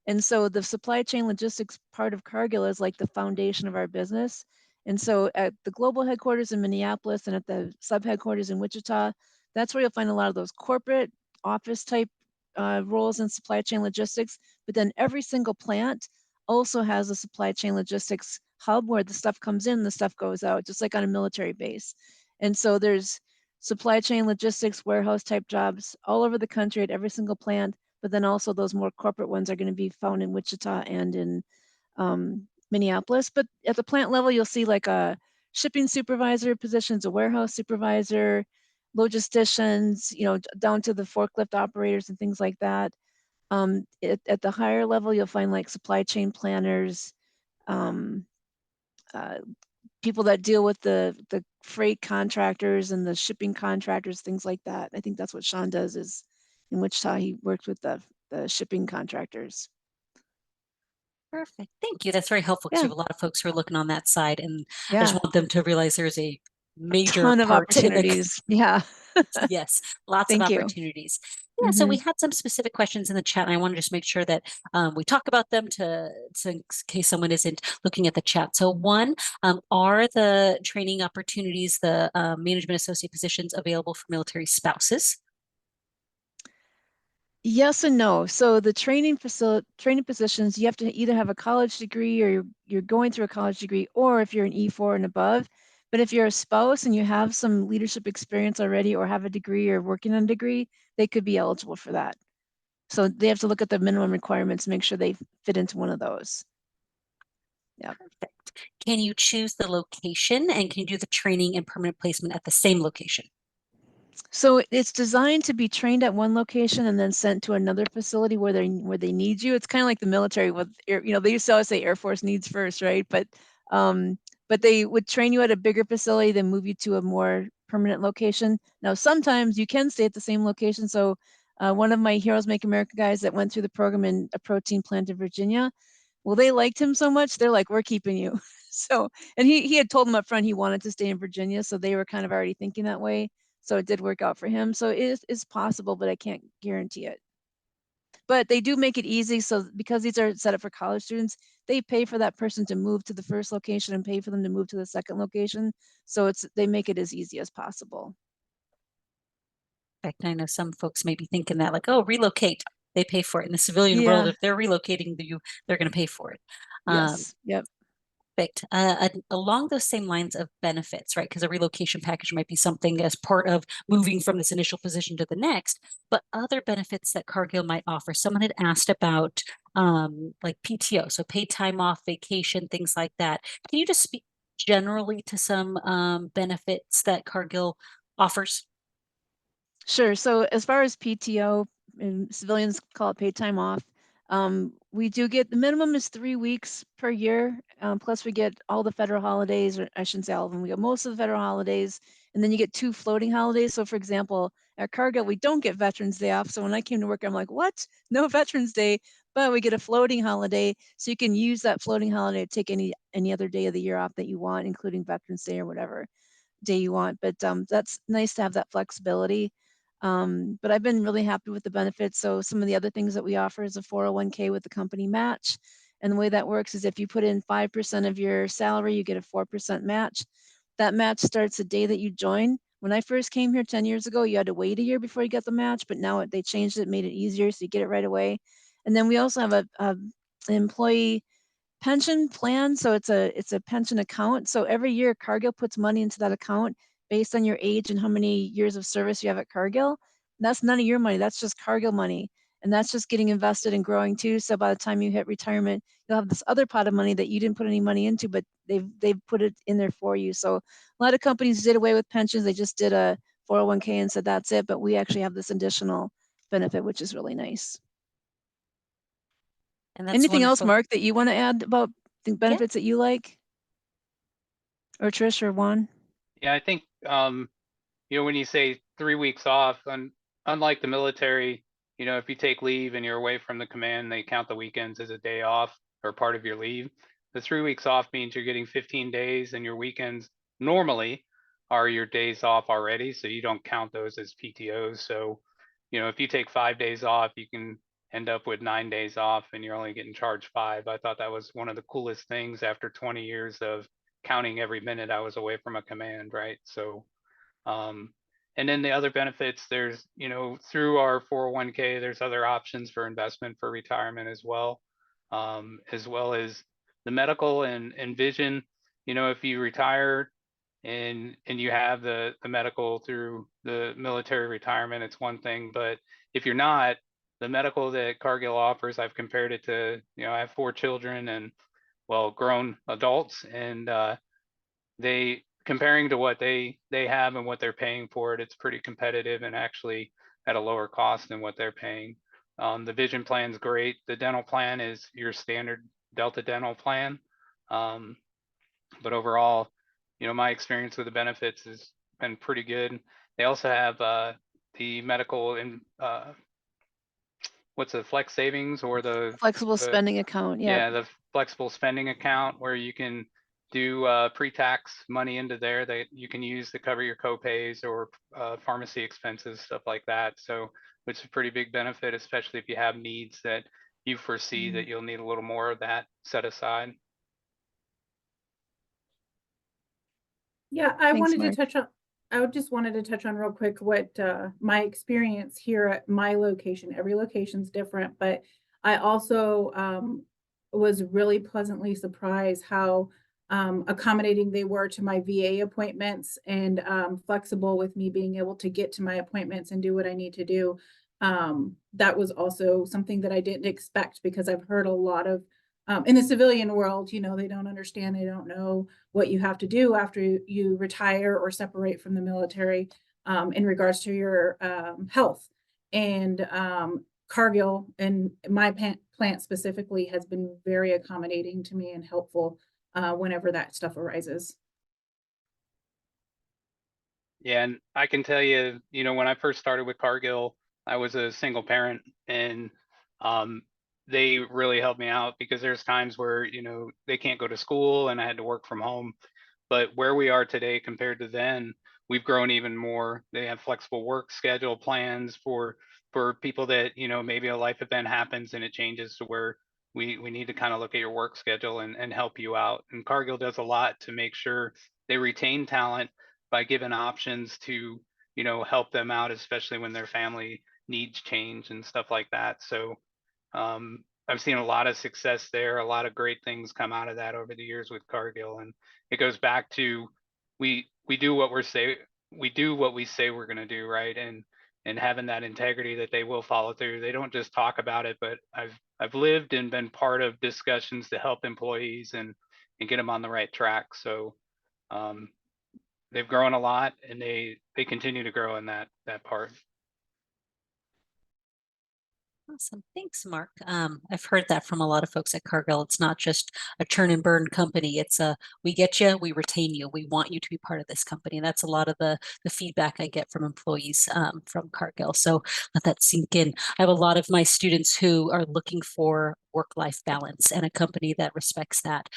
And so the supply chain logistics part of Cargill is like the foundation of our business. And so at the global headquarters in Minneapolis and at the sub headquarters in Wichita, that's where you'll find a lot of those corporate office type roles in supply chain logistics, but then every single plant also has a supply chain logistics hub where the stuff comes in, the stuff goes out, just like on a military base. And so there's supply chain logistics, warehouse type jobs all over the country at every single plant, but then also those more corporate ones are going to be found in Wichita and in Minneapolis. But at the plant level, you'll see like a shipping supervisor positions, a warehouse supervisor, logisticians, you know, down to the forklift operators and things like that. At the higher level, you'll find like supply chain planners, people that deal with the freight contractors and the shipping contractors, things like that. I think that's what Sean does is in Wichita, he works with the shipping contractors. Perfect. Thank you. That's very helpful because we have a lot of folks who are looking on that side, and I just want them to realize there's a major ton of part in the opportunities. Yeah. yes, lots of Thank you. opportunities. Yeah, so we had some specific questions in the chat, and I want to just make sure that we talk about them in case someone isn't looking at the chat. So one, are the training opportunities, the management associate positions available for military spouses? Yes and no. So the training positions, you have to either have a college degree or you're going through a college degree, or if you're an E4 and above. But if you're a spouse and you have some leadership experience already or have a degree or working on a degree, they could be eligible for that. So they have to look at the minimum requirements, make sure they fit into one of those. Yeah. Perfect. Can you choose the location, and can you do the training and permanent placement at the same location? So it's designed to be trained at one location and then sent to another facility where they need you. It's kind of like the military with they used to always say Air Force needs first, right? But they would train you at a bigger facility, then move you to a more permanent location. Now, sometimes you can stay at the same location. So one of my Heroes Make America guys that went through the program in a protein plant in Virginia, well, they liked him so much, they're like, we're keeping you. So, and he had told them up front he wanted to stay in Virginia, so they were kind of already thinking that way. So it did work out for him. So it is possible, but I can't guarantee it. But they do make it easy. So because these are set up for college students, they pay for that person to move to the first location and pay for them to move to the second location. So they make it as easy as possible. I know some folks may be thinking that, like, oh, relocate. They pay for it. In the civilian world, if they're relocating they're going to pay for it. Yes. Yep. Perfect. Along those same lines of benefits, right? Because a relocation package might be something as part of moving from this initial position to the next, but other benefits that Cargill might offer. Someone had asked about like PTO, so paid time off, vacation, things like that. Can you just speak generally to some benefits that Cargill offers? Sure. So as far as PTO, and civilians call it paid time off, we do get the minimum is 3 weeks per year. Plus we get all the federal holidays, or I shouldn't say all of them. We get most of the federal holidays, and then you get 2 floating holidays. So for example, at Cargill, we don't get Veterans Day off. So when I came to work, I'm like, what? No Veterans Day, but we get a floating holiday. So you can use that floating holiday to take any other day of the year off that you want, including Veterans Day or whatever day you want. But that's nice to have that flexibility. But I've been really happy with the benefits. So some of the other things that we offer is a 401k with the company match. And the way that works is if you put in 5% of your salary, you get a 4% match. That match starts the day that you join. When I first came here 10 years ago, you had to wait a year before you get the match, but now they changed it, made it easier, so you get it right away. And then we also have an employee pension plan. So it's a pension account. So every year Cargill puts money into that account based on your age and how many years of service you have at Cargill. And that's none of your money. That's just Cargill money. And that's just getting invested and growing too. So by the time you hit retirement, you'll have this other pot of money that you didn't put any money into, but they've put it in there for you. So a lot of companies did away with pensions. They just did a 401k and said that's it. But we actually have this additional benefit, which is really nice. And that's anything else, wonderful. Mark, that you want to add about the benefits that you like? Or Trish or Juan? Yeah, I think when you say 3 weeks off, unlike the military, if you take leave and you're away from the command, they count the weekends as a day off or part of your leave. The 3 weeks off means you're getting 15 days, and your weekends normally are your days off already, so you don't count those as PTOs. So, if you take 5 days off, you can end up with 9 days off, and you're only getting charged 5. I thought that was one of the coolest things after 20 years of counting every minute I was away from a command, right? So, and then the other benefits, there's, through our 401k, there's other options for investment for retirement as well as the medical and vision. If you retire and you have the medical through the military retirement, it's one thing. But if you're not, the medical that Cargill offers, I've compared it to, I have 4 children and, well, grown adults, and they comparing to what they have and what they're paying for it, it's pretty competitive and actually at a lower cost than what they're paying. The vision plan is great. The dental plan is your standard Delta dental plan. But overall, my experience with the benefits has been pretty good. They also have the medical and what's the flex savings or the flexible spending account. Yeah, the flexible spending account where you can do pre-tax money into there that you can use to cover your co-pays or pharmacy expenses, stuff like that. So it's a pretty big benefit, especially if you have needs that you foresee that you'll need a little more of that set aside. Yeah, I Thanks, wanted Mark. to touch on, I just wanted to touch on real quick what my experience here at my location. Every location's different, but I also was really pleasantly surprised how accommodating they were to my VA appointments and flexible with me being able to get to my appointments and do what I need to do. That was also something that I didn't expect, because I've heard a lot of in the civilian world, you know, they don't understand, they don't know what you have to do after you retire or separate from the military in regards to your health. And Cargill and my plant specifically has been very accommodating to me and helpful whenever that stuff arises. Yeah, and I can tell you, you know, when I first started with Cargill, I was a single parent, and they really helped me out, because there's times where, you know, they can't go to school and I had to work from home. But where we are today compared to then, we've grown even more. They have flexible work schedule plans for people that, you know, maybe a life event happens and it changes to where we need to kind of look at your work schedule and help you out. And Cargill does a lot to make sure they retain talent by giving options to, you know, help them out, especially when their family needs change and stuff like that. So I've seen a lot of success there, a lot of great things come out of that over the years with Cargill. And it goes back to we do what we do what we say we're going to do, right? And having that integrity that they will follow through. They don't just talk about it, but I've lived and been part of discussions to help employees and get them on the right track. So they've grown a lot, and they continue to grow in that part. Awesome. Thanks, Mark. I've heard that from a lot of folks at Cargill. It's not just a churn and burn company. It's we get you, we retain you. We want you to be part of this company. And that's a lot of the feedback I get from employees from Cargill. So let that sink in. I have a lot of my students who are looking for work-life balance and a company that respects that.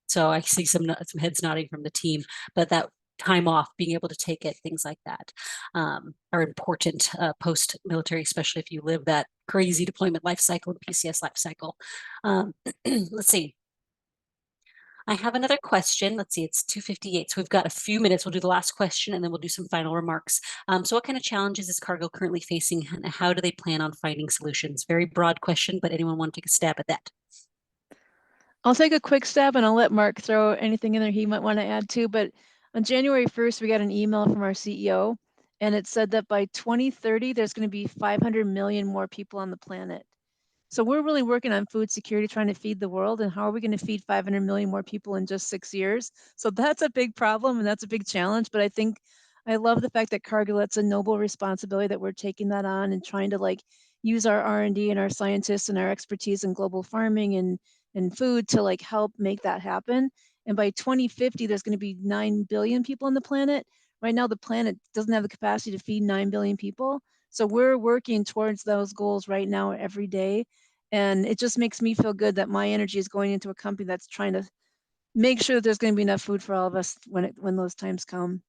So I see some heads nodding from the team, but that time off, being able to take it, things like that are important post-military, especially if you live that crazy deployment life cycle and PCS life cycle. Let's see. I have another question. Let's see, it's 2:58. So we've got a few minutes. We'll do the last question and then we'll do some final remarks. So what kind of challenges is Cargill currently facing, and how do they plan on finding solutions? Very broad question, but anyone want to take a stab at that? I'll take a quick stab and I'll let Mark throw anything in there he might want to add to. But on January 1st, we got an email from our CEO, and it said that by 2030, there's going to be 500 million more people on the planet. So we're really working on food security, trying to feed the world. And how are we going to feed 500 million more people in just 6 years? So that's a big problem and that's a big challenge. But I think I love the fact that Cargill, it's a noble responsibility that we're taking that on and trying to like use our R&D and our scientists and our expertise in global farming and food to like help make that happen. And by 2050, there's going to be 9 billion people on the planet. Right now, the planet doesn't have the capacity to feed 9 billion people. So we're working towards those goals right now every day. And it just makes me feel good that my energy is going into a company that's trying to make sure that there's going to be enough food for all of us when those times come.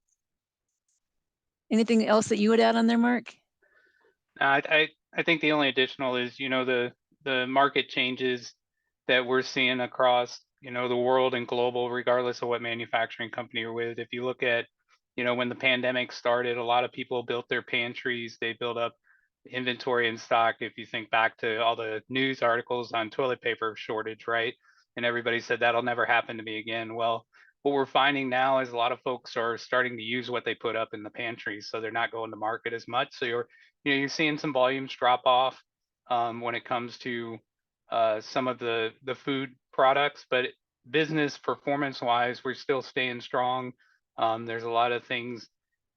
Anything else that you would add on there, Mark? I think the only additional is, you know, the market changes that we're seeing across, you know, the world and global, regardless of what manufacturing company you're with. If you look at, you know, when the pandemic started, a lot of people built their pantries, they built up inventory and stock. If you think back to all the news articles on toilet paper shortage, right? And everybody said that'll never happen to me again. Well, what we're finding now is a lot of folks are starting to use what they put up in the pantries, so they're not going to market as much. So you're seeing some volumes drop off when it comes to some of the food products, but business performance wise, we're still staying strong. There's a lot of things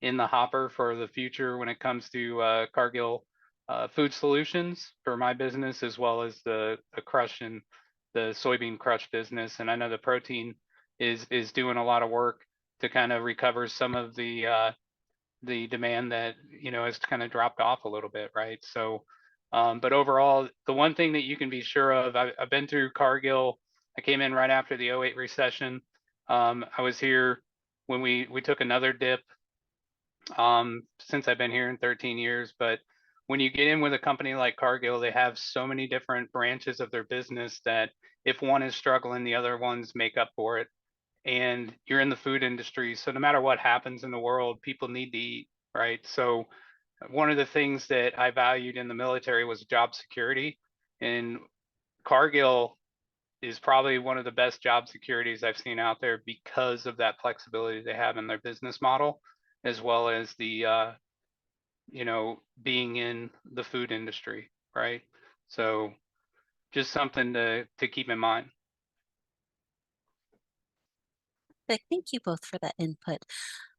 in the hopper for the future when it comes to Cargill food solutions for my business, as well as the crush and the soybean crush business. And I know the protein is doing a lot of work to kind of recover some of the demand that, you know, has kind of dropped off a little bit, right? So but overall, the one thing that you can be sure of, I've been through Cargill. I came in right after the 08 recession. I was here when we took another dip since I've been here in 13 years. But when you get in with a company like Cargill, they have so many different branches of their business that if one is struggling, the other ones make up for it. And you're in the food industry, so no matter what happens in the world, people need to eat, right? So one of the things that I valued in the military was job security, and Cargill is probably one of the best job securities I've seen out there because of that flexibility they have in their business model, as well as the you know, being in the food industry, right? So just something to keep in mind. Thank you both for that input.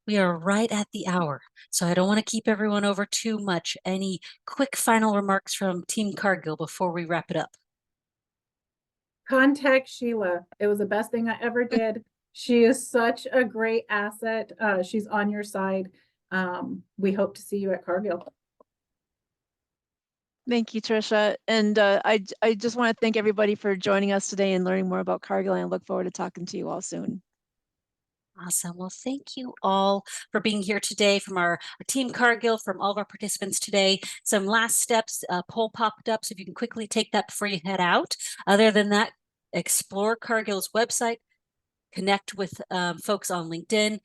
We are right at the hour, so I don't want to keep everyone over too much. Any quick final remarks from Team Cargill before we wrap it up? Contact Sheila. It was the best thing I ever did. She is such a great asset. She's on your side. We hope to see you at Cargill. Thank you, Trisha. And I just want to thank everybody for joining us today and learning more about Cargill. And I look forward to talking to you all soon. Awesome. Well, thank you all for being here today from our Team Cargill, from all of our participants today. Some last steps, poll popped up, so if you can quickly take that before you head out. Other than that, explore Cargill's website, connect with folks on LinkedIn,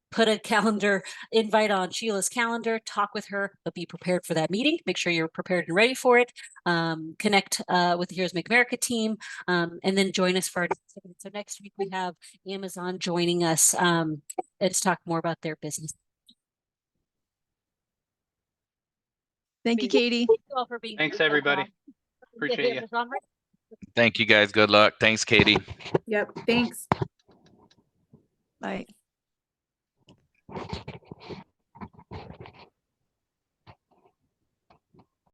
put a calendar invite on Sheila's calendar, talk with her, but be prepared for that meeting. Make sure you're prepared and ready for it. Connect with the Heroes Make America team, and then join us for our next event. So next week we have Amazon joining us and to talk more about their business. Thank you, Katie. Thank you all for being Thanks, here. everybody. Appreciate you. Amazon, right? Thank you guys. Good luck. Thanks, Katie. Yep, thanks. Bye.